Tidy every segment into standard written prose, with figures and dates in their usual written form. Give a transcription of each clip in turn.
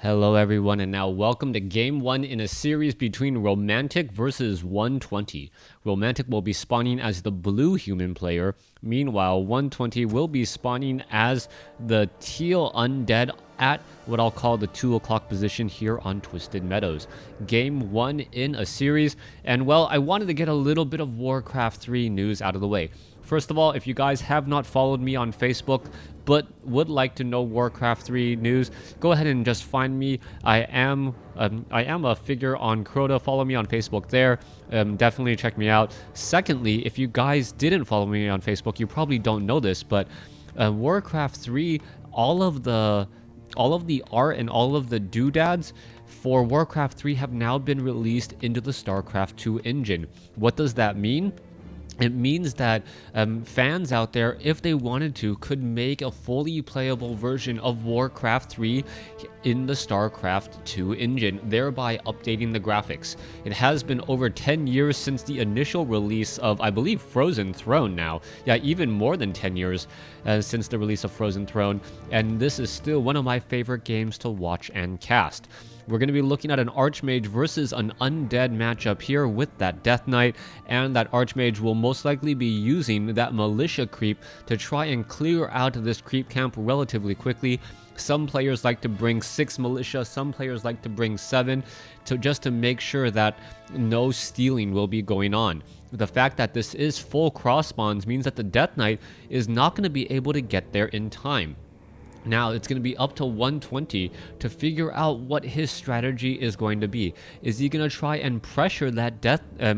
Hello everyone, and now welcome to game 1 in a series between Romantic versus 120. Romantic will be spawning as the blue human player, meanwhile 120 will be spawning as the teal undead at what I'll call the 2 o'clock position here on Twisted Meadows. Game 1 in a series, and well, I wanted to get a little bit of WarCraft 3 news out of the way. First of all, if you guys have not followed me on Facebook, but would like to know WarCraft 3 news, go ahead and just find me. I am a figure on Crota. Follow me on Facebook there. Definitely check me out. Secondly, if you guys didn't follow me on Facebook, you probably don't know this, but WarCraft 3, all of the art and all of the doodads for WarCraft 3 have now been released into the StarCraft 2 engine. What does that mean? It means that fans out there, if they wanted to, could make a fully playable version of WarCraft 3 in the StarCraft 2 engine, thereby updating the graphics. It has been over 10 years since the initial release of, I believe, Frozen Throne now. Yeah, even more than 10 years since the release of Frozen Throne, and this is still one of my favorite games to watch and cast. We're going to be looking at an Archmage versus an Undead matchup here with that Death Knight, and that Archmage will most likely be using that Militia creep to try and clear out this creep camp relatively quickly. Some players like to bring 6 Militia, some players like to bring 7, just to make sure that no stealing will be going on. The fact that this is full cross spawns means that the Death Knight is not going to be able to get there in time. Now, it's going to be up to 120 to figure out what his strategy is going to be. Is he going to try and pressure that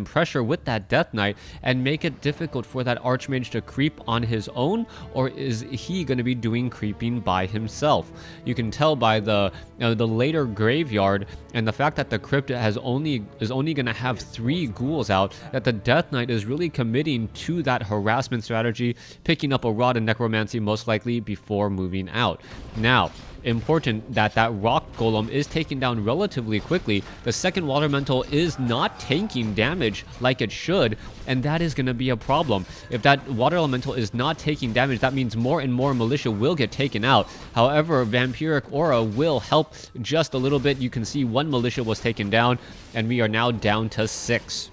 pressure with that Death Knight and make it difficult for that Archmage to creep on his own, or is he going to be doing creeping by himself? You can tell by the later graveyard and the fact that the crypt is only going to have 3 ghouls out, that the Death Knight is really committing to that harassment strategy, picking up a Rod of Necromancy most likely before moving out. Now, important that rock golem is taken down relatively quickly. The second water elemental is not tanking damage like it should, and that is going to be a problem. If that water elemental is not taking damage, that means more and more militia will get taken out. However, vampiric aura will help just a little bit. You can see 1 militia was taken down, and we are now down to 6.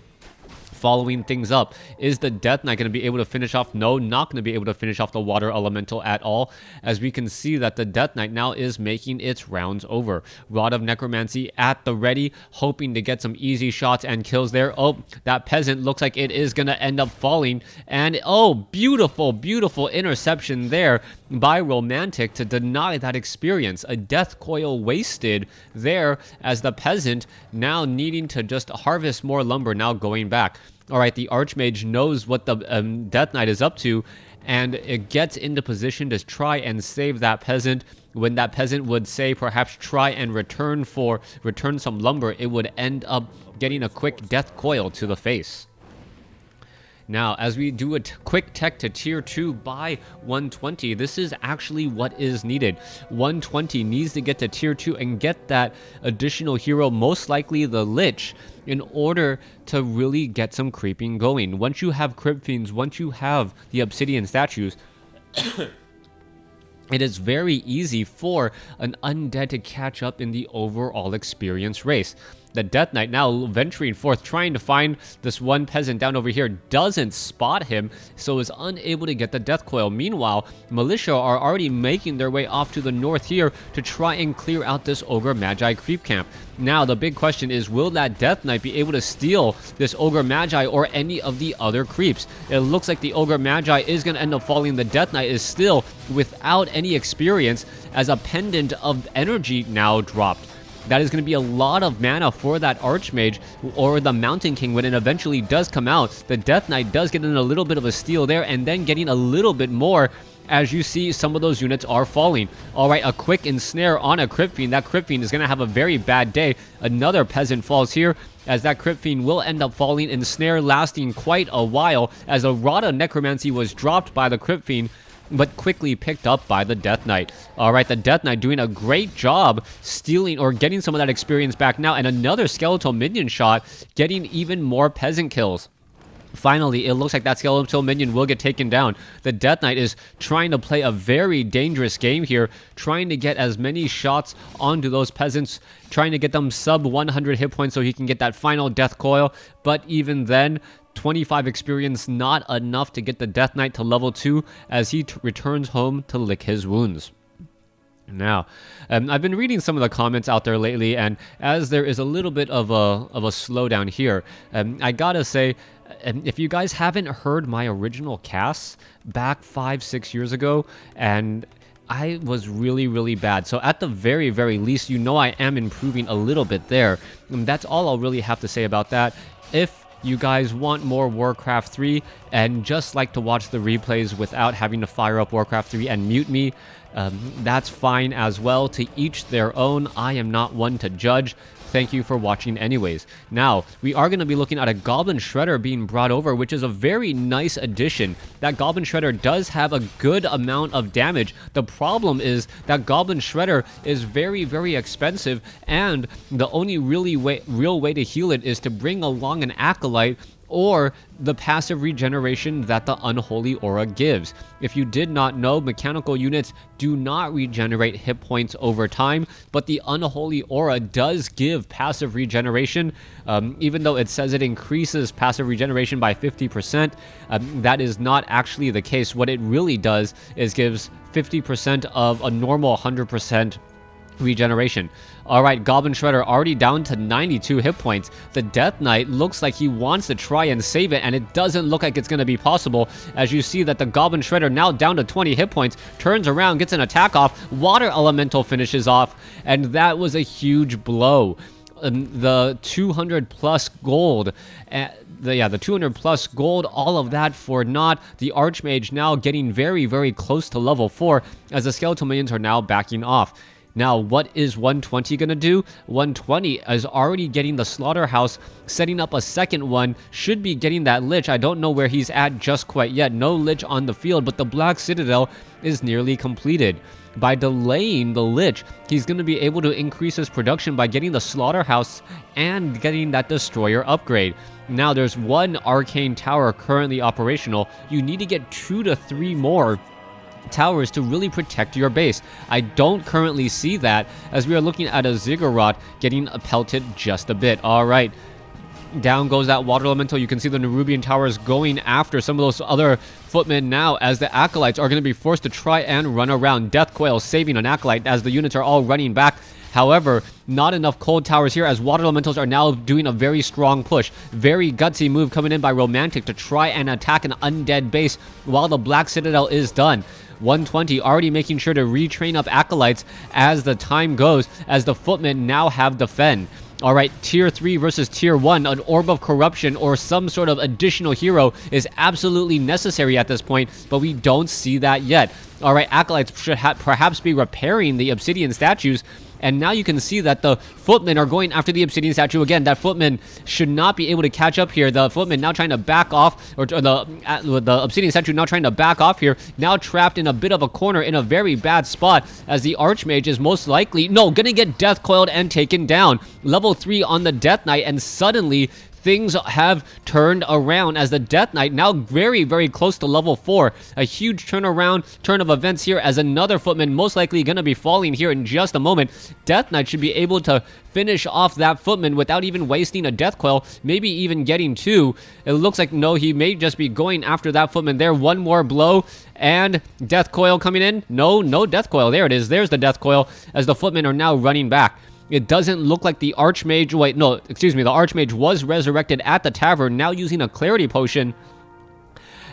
Following things up, is the Death Knight going to be able to finish off? No, not going to be able to finish off the water elemental at all, as we can see that the Death Knight now is making its rounds over. Rod of Necromancy at the ready, hoping to get some easy shots and kills there. Oh, that peasant looks like it is going to end up falling, and oh, beautiful interception there by Romantic to deny that experience. A death coil wasted there, as the peasant now needing to just harvest more lumber, now going back. Alright, the Archmage knows what the Death Knight is up to, and it gets into position to try and save that peasant. When that peasant would say perhaps try and return some lumber, it would end up getting a quick death coil to the face. Now, as we do a quick tech to tier 2 by 120, this is actually what is needed. 120 needs to get to tier 2 and get that additional hero, most likely the Lich, in order to really get some creeping going. Once you have Crypt Fiends, once you have the Obsidian statues, it is very easy for an Undead to catch up in the overall experience race. The Death Knight now venturing forth, trying to find this one peasant down over here, doesn't spot him, so is unable to get the death coil. Meanwhile, militia are already making their way off to the north here to try and clear out this Ogre Magi creep camp. Now, the big question is, will that Death Knight be able to steal this Ogre Magi or any of the other creeps? It looks like the Ogre Magi is going to end up falling. The Death Knight is still without any experience, as a pendant of energy now dropped. That is going to be a lot of mana for that Archmage or the Mountain King when it eventually does come out. The Death Knight does get in a little bit of a steal there, and then getting a little bit more as you see some of those units are falling. Alright, a quick ensnare on a Crypt Fiend. That Crypt Fiend is going to have a very bad day. Another peasant falls here, as that Crypt Fiend will end up falling. Ensnare lasting quite a while, as a Rod of Necromancy was dropped by the Crypt Fiend, but quickly picked up by the Death Knight. Alright, the Death Knight doing a great job stealing or getting some of that experience back now, and another skeletal minion shot, getting even more peasant kills. Finally, it looks like that skeletal minion will get taken down. The Death Knight is trying to play a very dangerous game here, trying to get as many shots onto those peasants, trying to get them sub 100 hit points so he can get that final death coil. But even then, 25 experience not enough to get the Death Knight to level 2 as he returns home to lick his wounds. Now, I've been reading some of the comments out there lately, and as there is a little bit of a slowdown here, I gotta say, if you guys haven't heard my original casts back 5-6 years ago, and I was really bad. So at the very least, you know I am improving a little bit there. And that's all I'll really have to say about that. If you guys want more WarCraft 3 and just like to watch the replays without having to fire up WarCraft 3 and mute me, that's fine as well. To each their own. I am not one to judge. Thank you for watching anyways. Now, we are going to be looking at a Goblin Shredder being brought over, which is a very nice addition. That Goblin Shredder does have a good amount of damage. The problem is that Goblin Shredder is very expensive, and the only real way to heal it is to bring along an Acolyte or the passive regeneration that the Unholy Aura gives. If you did not know, mechanical units do not regenerate hit points over time, but the Unholy Aura does give passive regeneration. Even though it says it increases passive regeneration by 50%, that is not actually the case. What it really does is gives 50% of a normal 100% regeneration. Alright, Goblin Shredder already down to 92 hit points. The Death Knight looks like he wants to try and save it, and it doesn't look like it's going to be possible, as you see that the Goblin Shredder now down to 20 hit points, turns around, gets an attack off, Water Elemental finishes off, and that was a huge blow. The 200 plus gold, the 200 plus gold, all of that for naught. The Archmage now getting very close to level 4, as the skeletal minions are now backing off. Now, what is 120 going to do? 120 is already getting the Slaughterhouse, setting up a second one, should be getting that Lich. I don't know where he's at just quite yet. No Lich on the field, but the Black Citadel is nearly completed. By delaying the Lich, he's going to be able to increase his production by getting the Slaughterhouse and getting that Destroyer upgrade. Now, there's one Arcane Tower currently operational. You need to get 2 to 3 more towers to really protect your base. I don't currently see that, as we are looking at a Ziggurat getting pelted just a bit. Alright, down goes that Water Elemental. You can see the Nerubian Towers going after some of those other footmen now, as the Acolytes are going to be forced to try and run around. Death Coil saving an Acolyte as the units are all running back. However, not enough cold towers here, as Water Elementals are now doing a very strong push. Very gutsy move coming in by Romantic to try and attack an undead base while the Black Citadel is done. 120 already making sure to retrain up Acolytes as the time goes, as the footmen now have defend. Alright, tier 3 versus tier 1, an Orb of Corruption or some sort of additional hero is absolutely necessary at this point, but we don't see that yet. Alright, Acolytes should perhaps be repairing the Obsidian statues, and now you can see that the footmen are going after the Obsidian statue again. That footman should not be able to catch up here. The footman now trying to back off, or the Obsidian statue now trying to back off here. Now trapped in a bit of a corner in a very bad spot, as the Archmage is most likely, gonna get death coiled and taken down. Level 3 on the Death Knight, and suddenly things have turned around, as the Death Knight now very close to level 4. A huge turn of events here, as another footman most likely going to be falling here in just a moment. Death Knight should be able to finish off that footman without even wasting a death coil, maybe even getting 2. It looks like no, he may just be going after that footman there. One more blow, and death coil coming in. No death coil. There it is. There's the death coil, as the footmen are now running back. It doesn't look like the Archmage... Wait, no, excuse me. The Archmage was resurrected at the tavern, now using a Clarity Potion,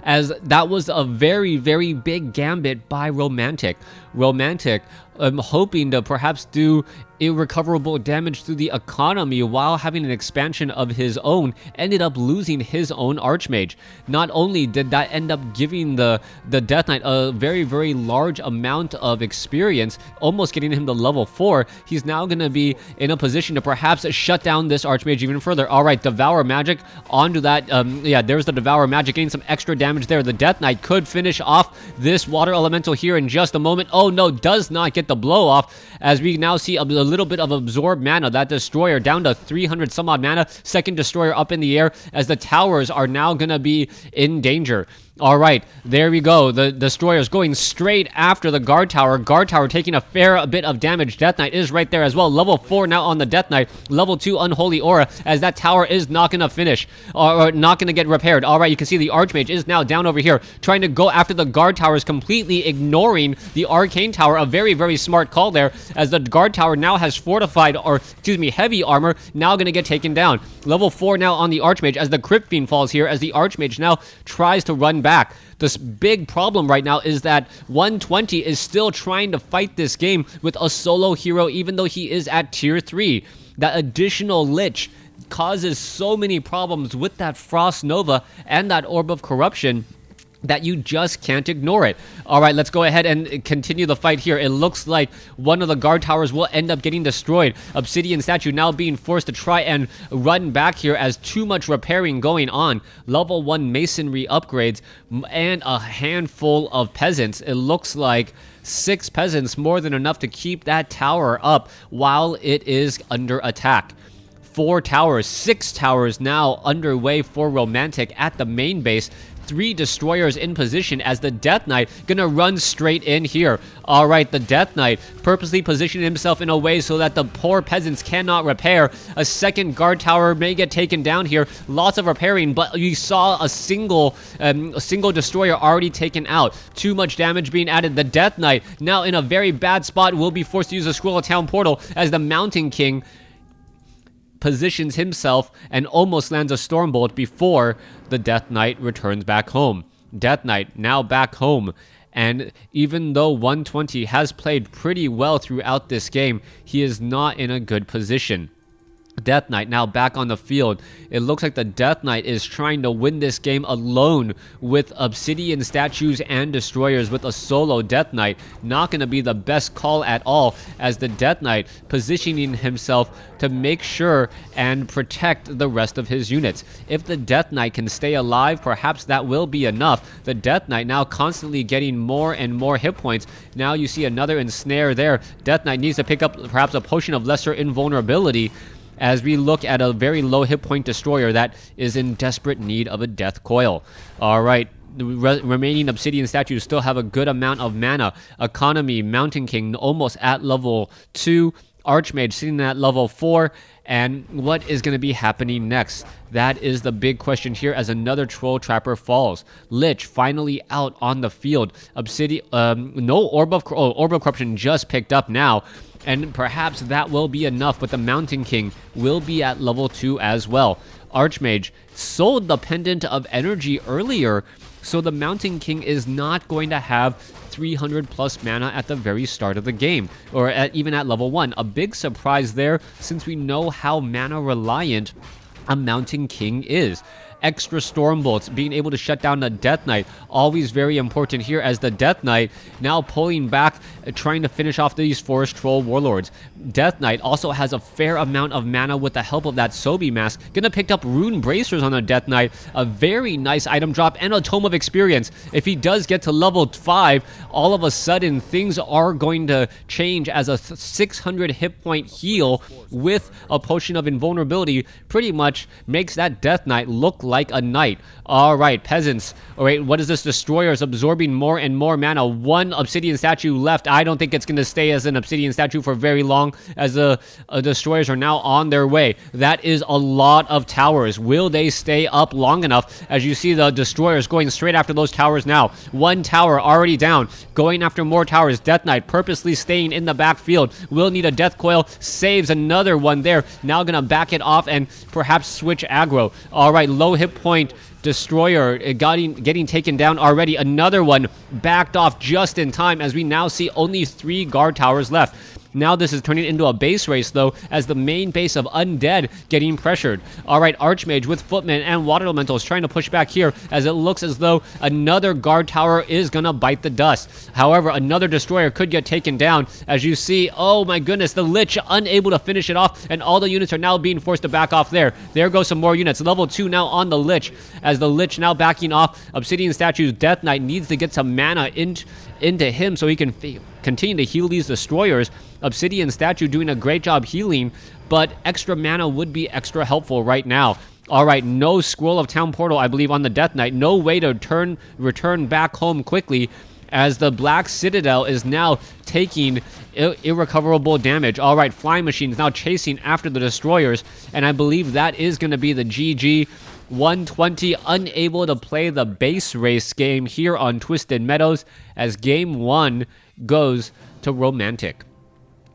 as that was a very big gambit by Romantic. Romantic, hoping to perhaps do irrecoverable damage to the economy while having an expansion of his own, ended up losing his own Archmage. Not only did that end up giving the Death Knight a very large amount of experience, almost getting him to level 4, he's now going to be in a position to perhaps shut down this Archmage even further. Alright, Devour Magic onto that. Yeah, there's the Devour Magic, getting some extra damage there. The Death Knight could finish off this Water Elemental here in just a moment. Oh, Oh no, does not get the blow off, as we now see a little bit of absorbed mana. That destroyer down to 300 some odd mana. Second destroyer up in the air, as the towers are now gonna be in danger. All right, there we go. The destroyer's going straight after the guard tower. Guard tower taking a fair bit of damage. Death Knight is right there as well. Level 4 now on the Death Knight. Level 2 Unholy Aura, as that tower is not going to finish or not going to get repaired. All right, you can see the Archmage is now down over here trying to go after the guard towers, completely ignoring the Arcane Tower. A very, very smart call there, as the guard tower now has fortified, or excuse me, heavy armor, now going to get taken down. Level 4 now on the Archmage, as the Crypt Fiend falls here, as the Archmage now tries to run back. This big problem right now is that 120 is still trying to fight this game with a solo hero, even though he is at tier 3. That additional Lich causes so many problems with that Frost Nova and that Orb of Corruption that you just can't ignore it. All right, let's go ahead and continue the fight here. It looks like one of the guard towers will end up getting destroyed. Obsidian Statue now being forced to try and run back here, as too much repairing going on. Level 1 masonry upgrades and a handful of peasants. It looks like 6 peasants, more than enough to keep that tower up while it is under attack. 4 towers, 6 towers now underway for Romantic at the main base. 3 destroyers in position, as the Death Knight gonna run straight in here. All right, the Death Knight purposely positioned himself in a way so that the poor peasants cannot repair. A second guard tower may get taken down here. Lots of repairing, but you saw a single destroyer already taken out. Too much damage being added. The Death Knight now in a very bad spot, will be forced to use a Scroll of Town portal, as the Mountain King positions himself and almost lands a Stormbolt before the Death Knight returns back home. Death Knight now back home, and even though 120 has played pretty well throughout this game, he is not in a good position. Death Knight now back on the field. It looks like the Death Knight is trying to win this game alone with Obsidian Statues and Destroyers. With a solo Death Knight, not going to be the best call at all, as the Death Knight positioning himself to make sure and protect the rest of his units. If the Death Knight can stay alive, perhaps that will be enough. The Death Knight now constantly getting more and more hit points. Now you see another ensnare there. Death Knight needs to pick up perhaps a Potion of Lesser Invulnerability, as we look at a very low hit point destroyer that is in desperate need of a death coil. All right, the remaining Obsidian Statues still have a good amount of mana. Economy, Mountain King almost at level 2, Archmage sitting at level 4, and what is going to be happening next? That is the big question here, as another Troll Trapper falls. Lich finally out on the field. No Orb of Corruption just picked up now, and perhaps that will be enough, but the Mountain King will be at level 2 as well. Archmage sold the Pendant of Energy earlier, so the Mountain King is not going to have 300 plus mana at the very start of the game, or even at level 1. A big surprise there, since we know how mana reliant a Mountain King is. Extra Stormbolts, being able to shut down the Death Knight, always very important here, as the Death Knight now pulling back, trying to finish off these Forest Troll Warlords. Death Knight also has a fair amount of mana with the help of that Sobi Mask. Gonna pick up Rune Bracers on the Death Knight, a very nice item drop, and a Tome of Experience. If he does get to level 5, all of a sudden things are going to change, as a 600 hit point heal with a Potion of Invulnerability pretty much makes that Death Knight look like a knight. All right, peasants. All right, what is this? Destroyer is absorbing more and more mana. 1 Obsidian Statue left. I don't think it's going to stay as an Obsidian Statue for very long, as the destroyers are now on their way. That is a lot of towers. Will they stay up long enough? As you see the destroyers going straight after those towers now. 1 tower already down, going after more towers. Death Knight purposely staying in the backfield. Will need a death coil, saves another one there. Now gonna back it off and perhaps switch aggro. All right, low hit point destroyer getting taken down already. Another one backed off just in time, as we now see only 3 guard towers left. Now this is turning into a base race, though, as the main base of Undead getting pressured. All right, Archmage with Footman and Water Elementals trying to push back here, as it looks as though another guard tower is gonna bite the dust. However, another destroyer could get taken down, as you see. Oh my goodness, the Lich unable to finish it off, and all the units are now being forced to back off there. There goes some more units. Level 2 now on the Lich, as the Lich now backing off. Obsidian Statues, Death Knight needs to get some mana into him so he can continue to heal these destroyers. Obsidian statue doing a great job healing, but extra mana would be extra helpful right now. All right, no Scroll of Town Portal, I believe, on the Death Knight. No way to return back home quickly, as the Black Citadel is now taking irrecoverable damage. All right, Flying Machine is now chasing after the destroyers, and I believe that is going to be the GG. 120 unable to play the base race game here on Twisted Meadows, as game 1 goes to Romantic.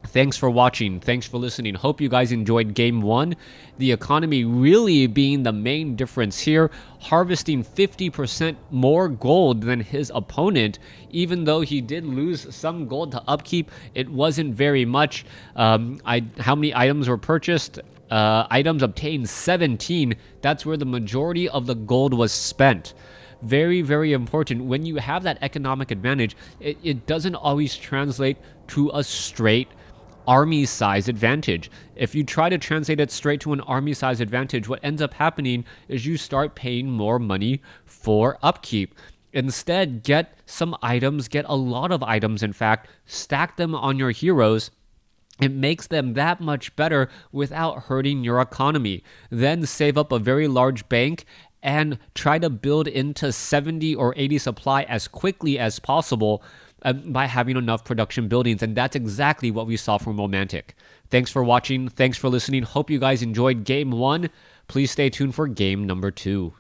Thanks for watching. Thanks for listening. Hope you guys enjoyed game 1. The economy really being the main difference here, harvesting 50% more gold than his opponent. Even though he did lose some gold to upkeep, it wasn't very much. How many items were purchased? Items obtained 17. That's where the majority of the gold was spent. Very, very important. When you have that economic advantage, it doesn't always translate to a straight army size advantage. If you try to translate it straight to an army size advantage, what ends up happening is you start paying more money for upkeep. Instead, get some items, get a lot of items, in fact, stack them on your heroes. It makes them that much better without hurting your economy. Then save up a very large bank and try to build into 70 or 80 supply as quickly as possible by having enough production buildings. And that's exactly what we saw from Romantic. Thanks for watching. Thanks for listening. Hope you guys enjoyed game 1. Please stay tuned for game number 2.